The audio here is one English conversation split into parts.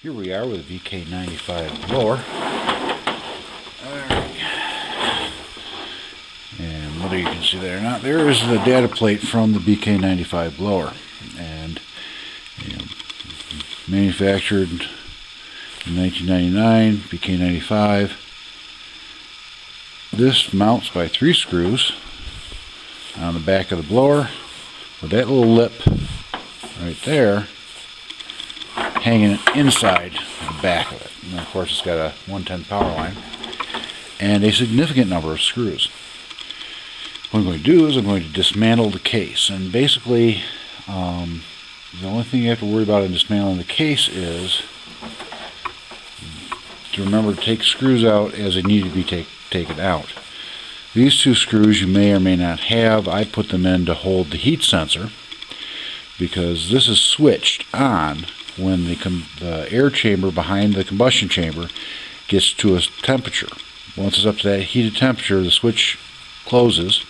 Here we are with a BK95 blower. Alright. And whether you can see that or not, there is the data plate from the BK95 blower. And manufactured in 1999, BK95. This mounts by 3 screws on the back of the blower with that little lip right there hanging inside the back of it. And of course it's got a 110 power line and a significant number of screws. What I'm going to do is I'm going to dismantle the case, and basically the only thing you have to worry about in dismantling the case is to remember to take screws out as they need to be taken out. These 2 screws you may or may not have. I put them in to hold the heat sensor because this is switched on when the air chamber behind the combustion chamber gets to a temperature. Once it's up to that heated temperature, the switch closes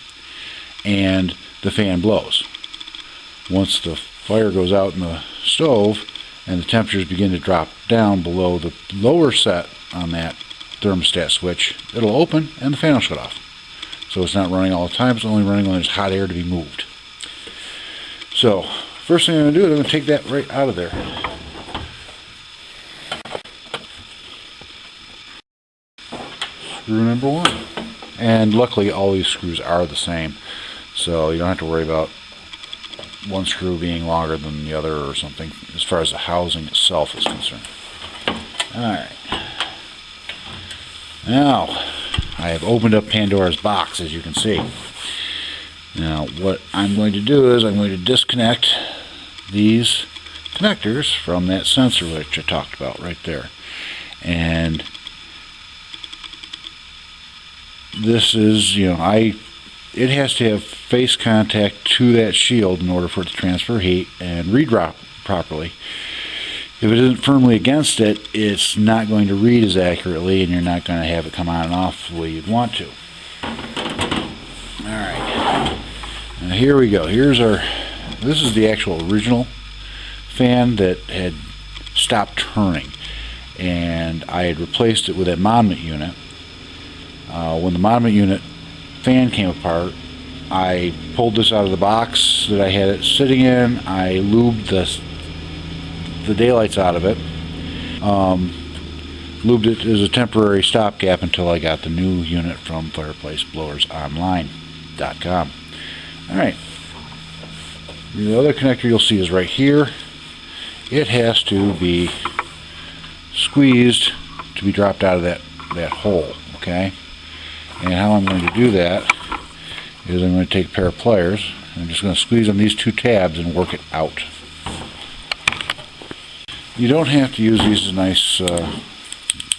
and the fan blows. Once the fire goes out in the stove and the temperatures begin to drop down below the lower set on that thermostat switch, it'll open and the fan will shut off. So it's not running all the time, it's only running when there's hot air to be moved. So first thing I'm going to do is I'm going to take that right out of there. Screw number 1. And luckily all these screws are the same, so you don't have to worry about one screw being longer than the other or something as far as the housing itself is concerned. Alright. Now, I have opened up Pandora's box, as you can see. Now, what I'm going to do is I'm going to disconnect these connectors from that sensor which I talked about right there. And this is, it has to have face contact to that shield in order for it to transfer heat and read properly. If it isn't firmly against it, it's not going to read as accurately, and you're not going to have it come on and off the way you'd want to. Alright, now here we go. This is the actual original fan that had stopped turning, and I had replaced it with a Monmouth unit. When the Monmouth unit fan came apart, I pulled this out of the box that I had it sitting in. I lubed the daylights out of it. Lubed it as a temporary stopgap until I got the new unit from fireplaceblowersonline.com. Alright. The other connector you'll see is right here. It has to be squeezed to be dropped out of that hole. Okay? And how I'm going to do that is I'm going to take a pair of pliers and I'm just going to squeeze on these 2 tabs and work it out. You don't have to use these as nice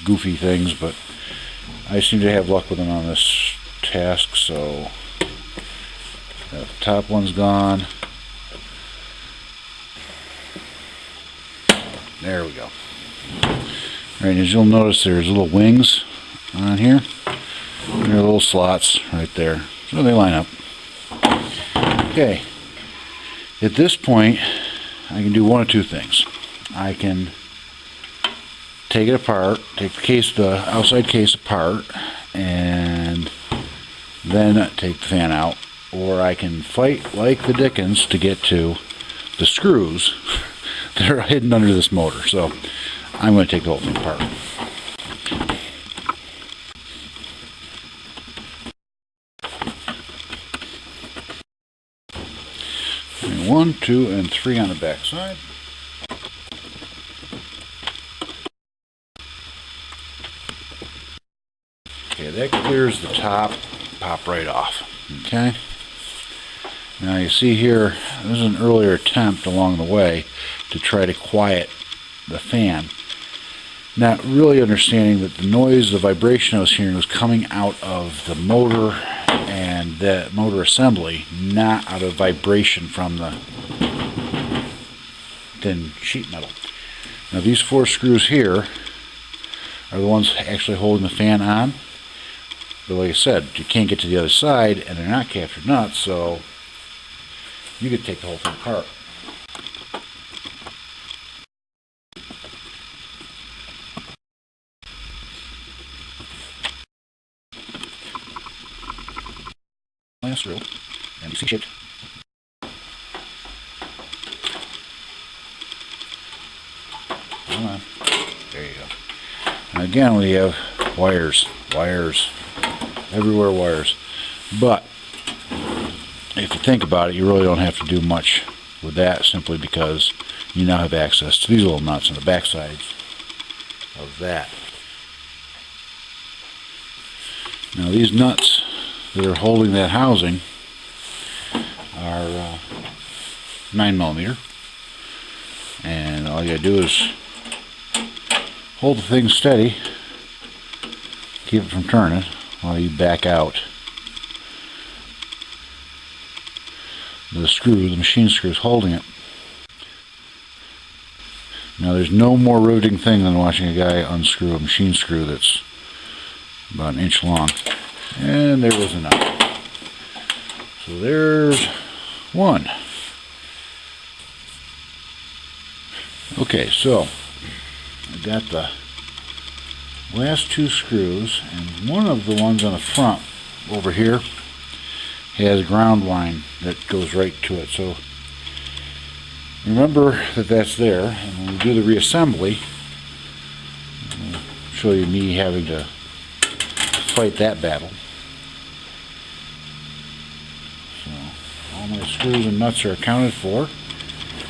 goofy things, but I seem to have luck with them on this task, so the top one's gone. There we go. Alright, as you'll notice there's little wings on here. There are little slots right there, so they line up. Okay, at this point I can do one of 2 things. I can take it apart, take the outside case apart, and then take the fan out, or I can fight like the dickens to get to the screws that are hidden under this motor. So I'm going to take the whole thing apart. 1, 2, and 3 on the back side. Okay, that clears the top, pop right off. Okay. Now you see here, this is an earlier attempt along the way to try to quiet the fan. Not really understanding that the noise, the vibration I was hearing was coming out of the motor and the motor assembly, not out of vibration from the thin sheet metal. Now these 4 screws here are the ones actually holding the fan on. But like I said, you can't get to the other side and they're not captured nuts, so you could take the whole thing apart. screw, and you see shaped. Come on. There you go. And again, we have wires, everywhere wires. But if you think about it, you really don't have to do much with that, simply because you now have access to these little nuts on the back sides of that. Now these nuts that are holding that housing are 9mm, and all you gotta do is hold the thing steady, keep it from turning while you back out the screw. The machine screw is holding it. Now there's no more riveting thing than watching a guy unscrew a machine screw that's about an inch long. And there was a nut. So there's one. Okay, so I got the last two screws, and one of the ones on the front over here has a ground line that goes right to it. So remember that that's there, and when we do the reassembly, I'll show you me having to fight that battle. So all my screws and nuts are accounted for,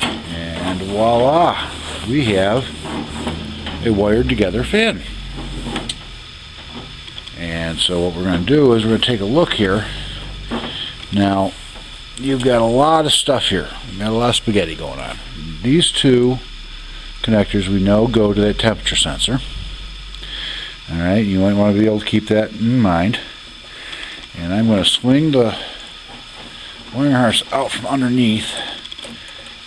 and voila, we have a wired together fan. And so what we're going to do is we're going to take a look here. Now you've got a lot of stuff here. You've got a lot of spaghetti going on. These two connectors we know go to that temperature sensor. Alright, you might want to be able to keep that in mind. And I'm going to swing the wiring harness out from underneath,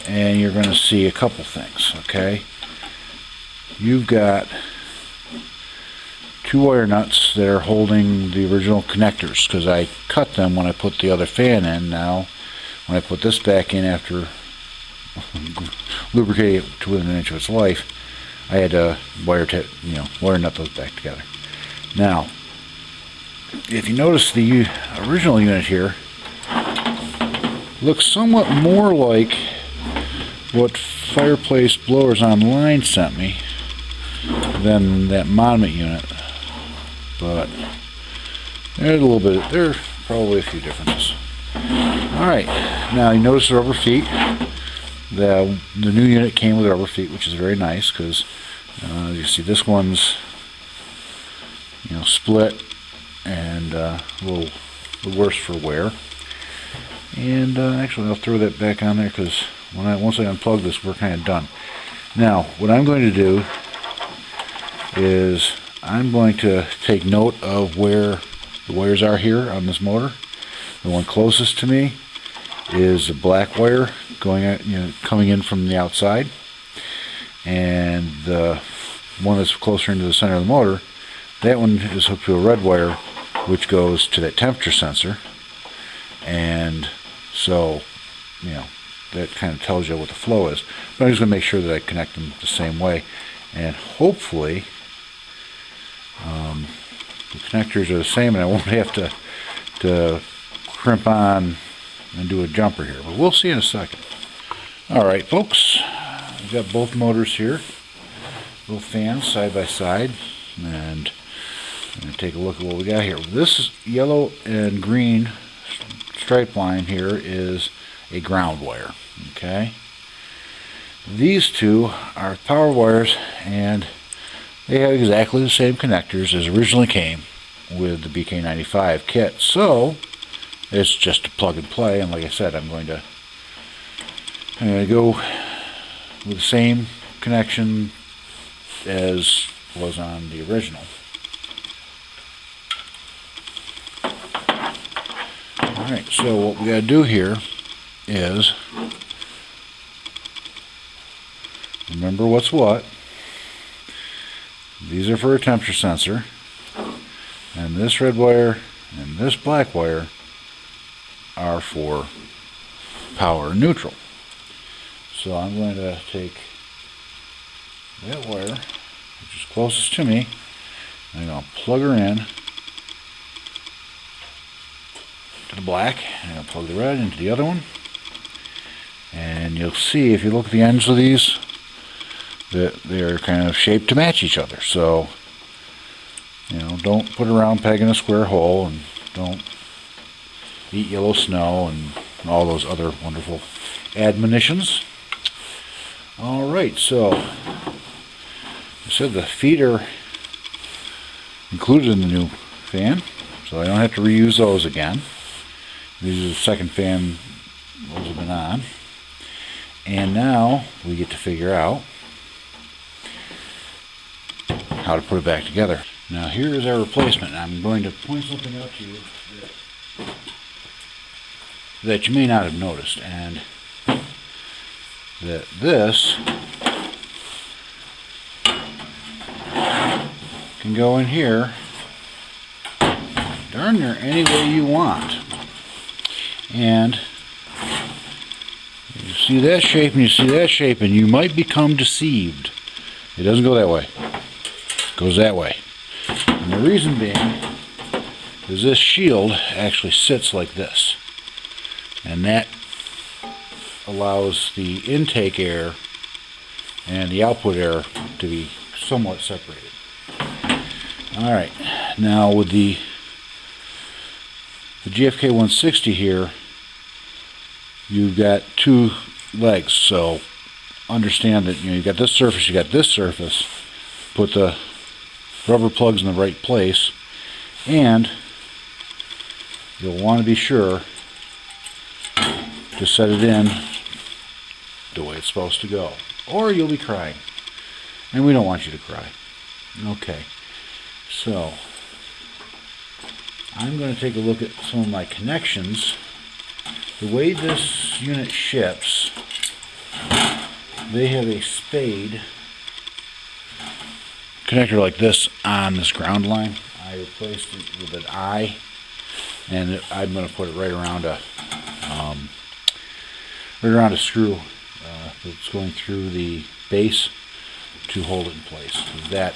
and you're going to see a couple things, okay? You've got two wire nuts that are holding the original connectors, because I cut them when I put the other fan in. Now when I put this back in after lubricating it to within an inch of its life, I had to wire nut those back together. Now if you notice, the original unit here looks somewhat more like what Fireplace Blowers Online sent me than that Monmouth unit, but there's probably a few differences. Alright, now you notice the rubber feet. The new unit came with rubber feet, which is very nice, because you see this one's split and a little worse for wear. And actually I'll throw that back on there, because once I unplug this, we're kind of done. Now what I'm going to do is I'm going to take note of where the wires are here on this motor. The one closest to me is the black wire coming in from the outside, and the one that's closer into the center of the motor, that one is hooked to a red wire which goes to that temperature sensor. And so that kind of tells you what the flow is. But I'm just going to make sure that I connect them the same way, and hopefully the connectors are the same, and I won't have to crimp on and do a jumper here, but we'll see in a second. Alright folks, I've got both motors here, both fans side by side, and I'm going to take a look at what we got here. This yellow and green stripe line here is a ground wire. Okay, these two are power wires, and they have exactly the same connectors as originally came with the BK95 kit, so it's just a plug and play. And like I said, I'm going to go with the same connection as was on the original. Alright, so what we got to do here is remember what's what. These are for a temperature sensor, and this red wire and this black wire are for power and neutral. So I'm going to take that wire, which is closest to me, and I'm going to plug her in to the black, and I'll plug the red into the other one. And you'll see if you look at the ends of these that they're kind of shaped to match each other. So, don't put a round peg in a square hole, and don't eat yellow snow, and all those other wonderful admonitions. Alright, so I said the feet are included in the new fan, so I don't have to reuse those again. These are the second fan those have been on. And now we get to figure out how to put it back together. Now here is our replacement. I'm going to point something out to you that you may not have noticed, and that this can go in here darn near any way you want. And you see that shape and you see that shape, and you might become deceived. It doesn't go that way. It goes that way. And the reason being is this shield actually sits like this. And that allows the intake air and the output air to be somewhat separated. Alright, now with the GFK160 here, you've got two legs, so understand that you've got this surface, you got this surface. Put the rubber plugs in the right place, and you'll want to be sure to set it in the way it's supposed to go, or you'll be crying, and we don't want you to cry. Okay, so I'm going to take a look at some of my connections. The way this unit ships, they have a spade connector like this on this ground line. I replaced it with an eye, and I'm going to put it right around a screw that's going through the base to hold it in place. That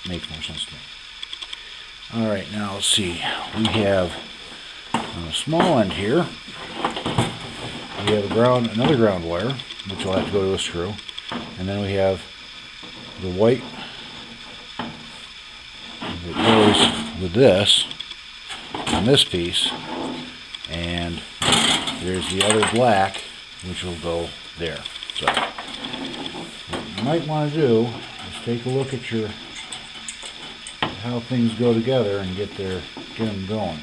makes more sense to me. Alright, now let's see. We have on the small end here, we have another ground wire, which will have to go to a screw. And then we have the white that goes with this on this piece, and there's the other black which will go there. So what you might want to do is take a look at how things go together and get them going.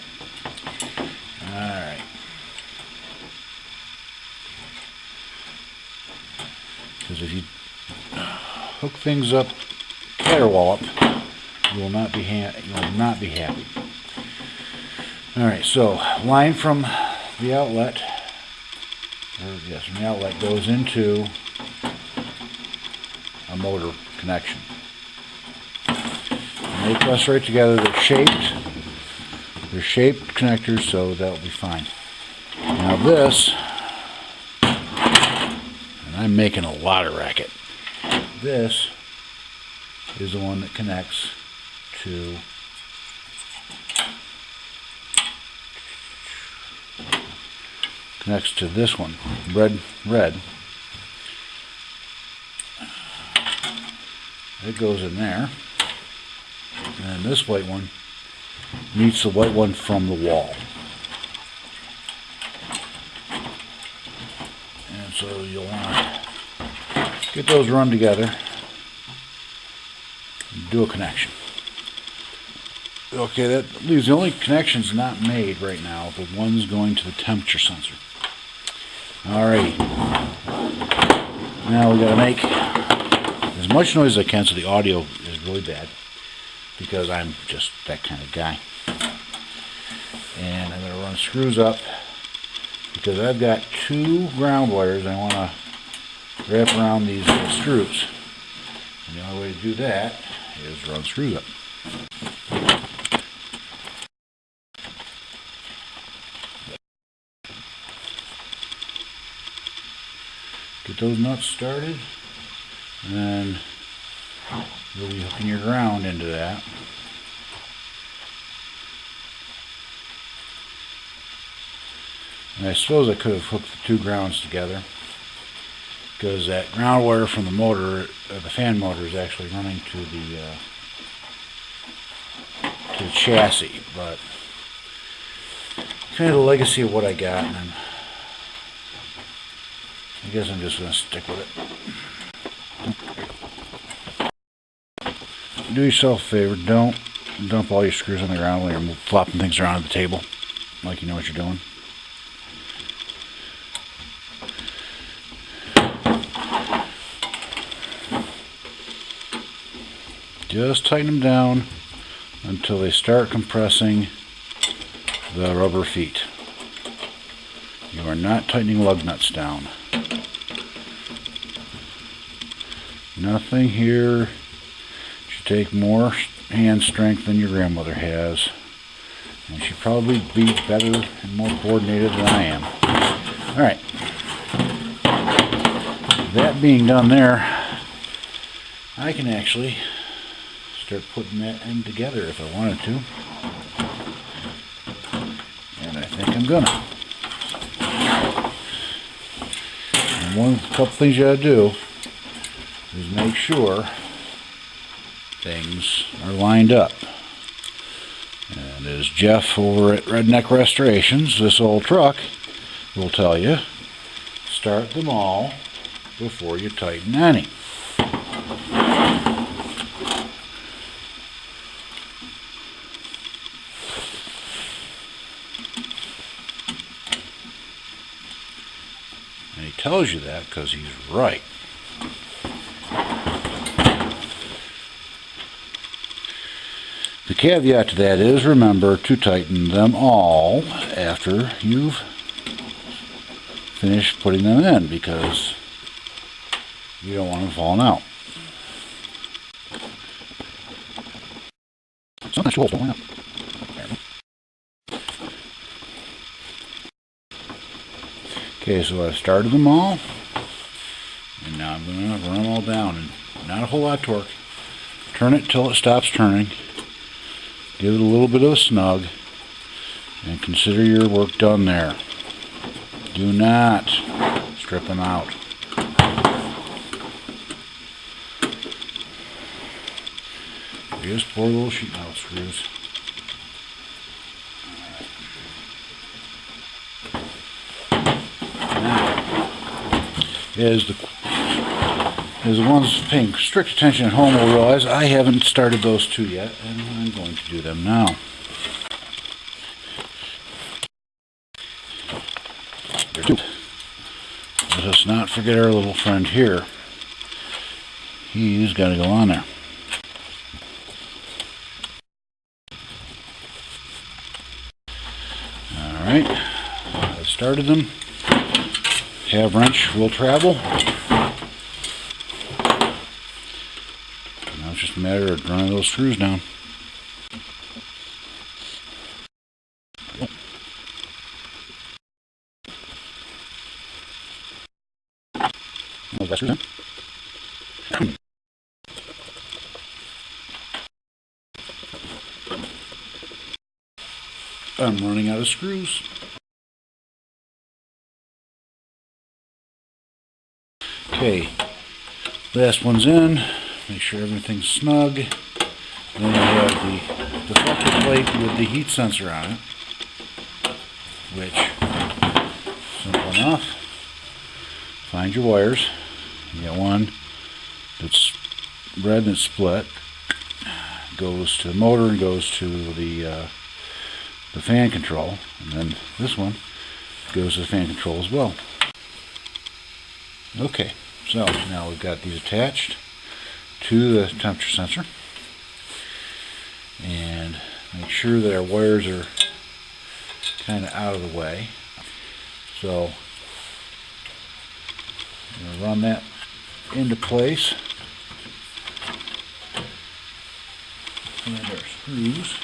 Alright. Because if you hook things up caterwallop, you will not be happy. Alright, so line from the outlet, goes into a motor connection. And they press right together. They're shaped connectors, so that'll be fine. Now this, and I'm making a lot of racket, this is the one that connects to this one, red. It goes in there, and this white one meets the white one from the wall. And so you'll want to get those run together and do a connection. Okay, that leaves the only connections not made right now. The one's going to the temperature sensor. Alrighty. Now we got to make as much noise as I can so the audio is really bad, because I'm just that kind of guy. And I'm going to run screws up because I've got two ground wires I want to wrap around these little screws. And the only way to do that is run screws up. Get those nuts started, and then you'll be hooking your ground into that. And I suppose I could have hooked the two grounds together, because that ground wire from the motor, the fan motor, is actually running to the chassis. But kind of the legacy of what I got, and I guess I'm just going to stick with it. Do yourself a favor, don't dump all your screws on the ground when you're flopping things around at the table, like you know what you're doing. Just tighten them down until they start compressing the rubber feet. You are not tightening lug nuts down. Nothing here should take more hand strength than your grandmother has. And she'd probably be better and more coordinated than I am. Alright. That being done there, I can actually start putting that end together if I wanted to. And I think I'm gonna. And couple things you gotta do is make sure things are lined up. And as Jeff over at Redneck Restorations, this old truck, will tell you, start them all before you tighten any. And he tells you that because he's right. The caveat to that is, remember to tighten them all after you've finished putting them in, because you don't want them falling out. Sometimes holes falling out. Okay, so I've started them all, and now I'm going to run them all down, and not a whole lot of torque. Turn it till it stops turning. Give it a little bit of a snug, and consider your work done there. Do not strip them out. Just poor little sheet metal screws. Now, as the ones paying strict attention at home will realize, I haven't started those two yet, and I'm going to do them now. Let us not forget our little friend here. He's got to go on there. Alright, I've started them. Half wrench will travel. Now it's just a matter of running those screws down. I'm running out of screws. Okay, last one's in. Make sure everything's snug. Then you have the deflector plate with the heat sensor on it, which, simple enough. Find your wires. You got one that's red and it's split. Goes to the motor and goes to the fan control, and then this one goes to the fan control as well. Okay, so now we've got these attached to the temperature sensor, and make sure that our wires are kind of out of the way. So I'm going to run that into place. And our screws.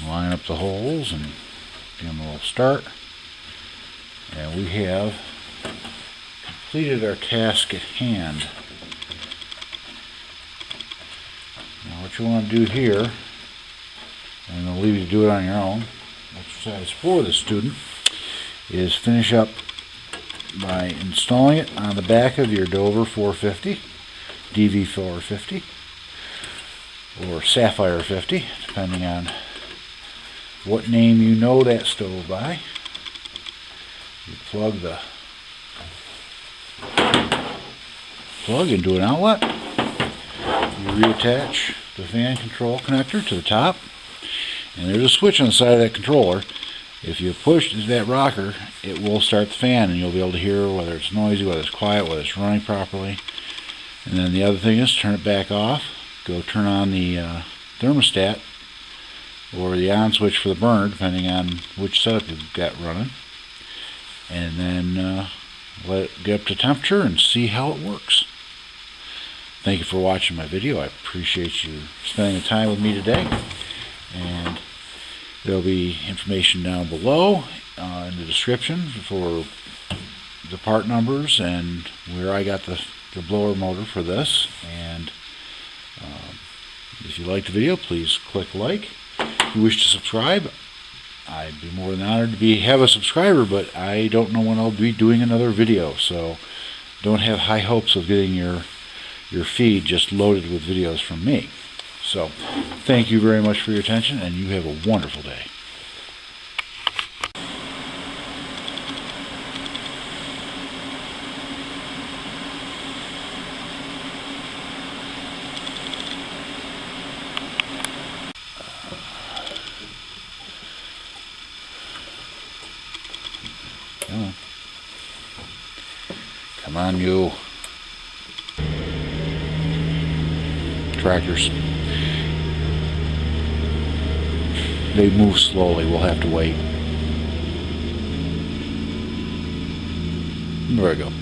Line up the holes and give them a little start. And we have completed our task at hand. Now what you want to do here and I'll leave you to do it on your own. Exercise for the student is finish up by installing it on the back of your Dover 450, DV450, or Sapphire 50, depending on what name you know that stove by. You plug the plug into an outlet. You reattach the fan control connector to the top, and there's a switch on the side of that controller. If you push that rocker, it will start the fan, and you'll be able to hear whether it's noisy, whether it's quiet, whether it's running properly. And then the other thing is turn it back off. Go turn on the thermostat or the on switch for the burner, depending on which setup you've got running. And then let it get up to temperature and see how it works. Thank you for watching my video. I appreciate you spending the time with me today. And there'll be information down below in the description for the part numbers and where I got the blower motor for this. And if you liked the video, please click like. If you wish to subscribe, I'd be more than honored to have a subscriber, but I don't know when I'll be doing another video, so don't have high hopes of getting your feed just loaded with videos from me. So thank you very much for your attention, and you have a wonderful day. Come on, you tractors. They move slowly. We'll have to wait. There we go.